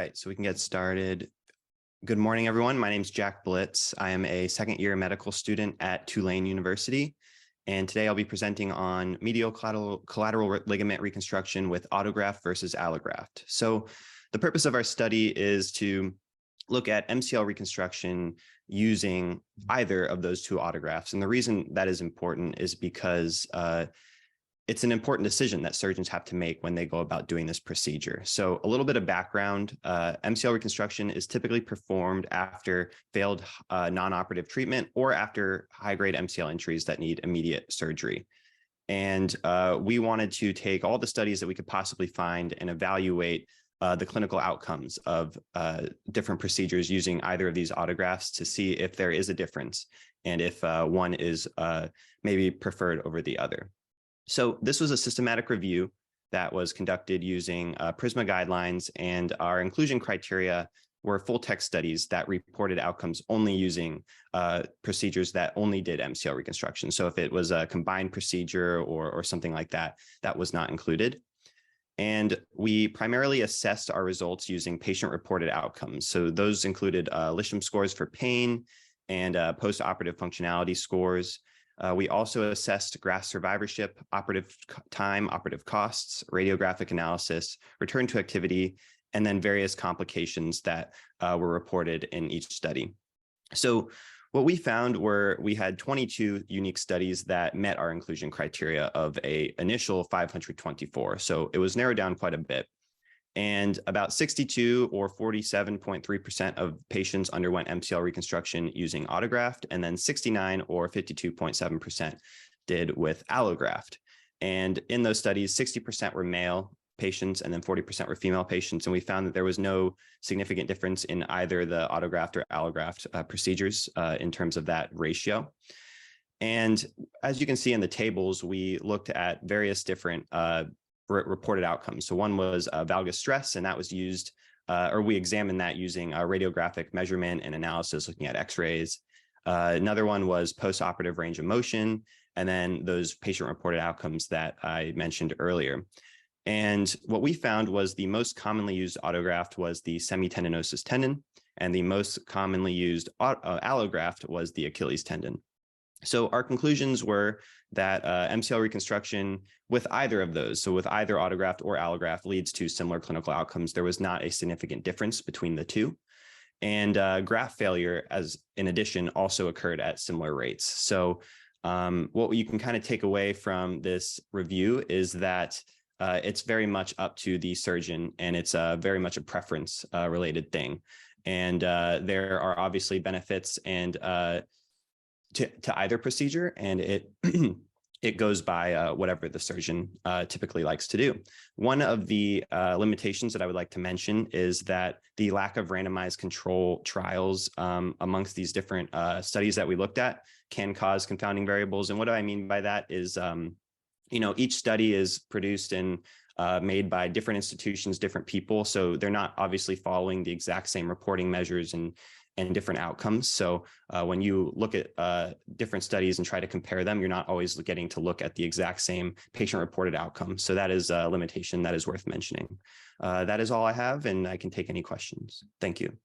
right, so we can get started. Good morning, everyone. My name is Jack Blitz. I am a second-year medical student at Tulane University, and today I'll be presenting on medial collateral ligament reconstruction with autograft versus allograft. So the purpose of our study is to look at MCL reconstruction using either of those two autografts. And the reason that is important is because it's an important decision that surgeons have to make when they go about doing this procedure. So a little bit of background, MCL reconstruction is typically performed after failed non-operative treatment or after high-grade MCL injuries that need immediate surgery. And we wanted to take all the studies that we could possibly find and evaluate the clinical outcomes of different procedures using either of these autografts to see if there is a difference and if one is maybe preferred over the other. So this was a systematic review that was conducted using PRISMA guidelines, and our inclusion criteria were full text studies that reported outcomes only using procedures that only did MCL reconstruction. So if it was a combined procedure or something like that, that was not included. And we primarily assessed our results using patient-reported outcomes. So those included Lisham scores for pain and post-operative functionality scores. We also assessed graft survivorship, operative time, operative costs, radiographic analysis, return to activity, and then various complications that were reported in each study. So what we found were we had 22 unique studies that met our inclusion criteria of an initial 524. So it was narrowed down quite a bit. And about 62 or 47.3% of patients underwent MCL reconstruction using autograft, and then 69 or 52.7% did with allograft. And in those studies, 60% were male patients and then 40% were female patients. And we found that there was no significant difference in either the autograft or allograft procedures in terms of that ratio. And as you can see in the tables, we looked at various different reported outcomes. So one was valgus stress, and that was used, or we examined that using radiographic measurement and analysis, looking at x-rays. Another one was post-operative range of motion, and then those patient-reported outcomes that I mentioned earlier. And what we found was the most commonly used autograft was the semitendinosus tendon, and the most commonly used allograft was the Achilles tendon. So our conclusions were that MCL reconstruction with either of those, so with either autograft or allograft, leads to similar clinical outcomes. There was not a significant difference between the two. And graft failure, as in addition, also occurred at similar rates. So what you can kind of take away from this review is that it's very much up to the surgeon, and it's very much a preference related thing. And there are obviously benefits and to either procedure, and it it goes by whatever the surgeon typically likes to do. One of the limitations that I would like to mention is that the lack of randomized control trials amongst these different studies that we looked at can cause confounding variables. And what do I mean by that is, each study is produced and made by different institutions, different people. So they're not obviously following the exact same reporting measures and different outcomes. So when you look at different studies and try to compare them, you're not always getting to look at the exact same patient-reported outcome. So that is a limitation that is worth mentioning. That is all I have, and I can take any questions. Thank you.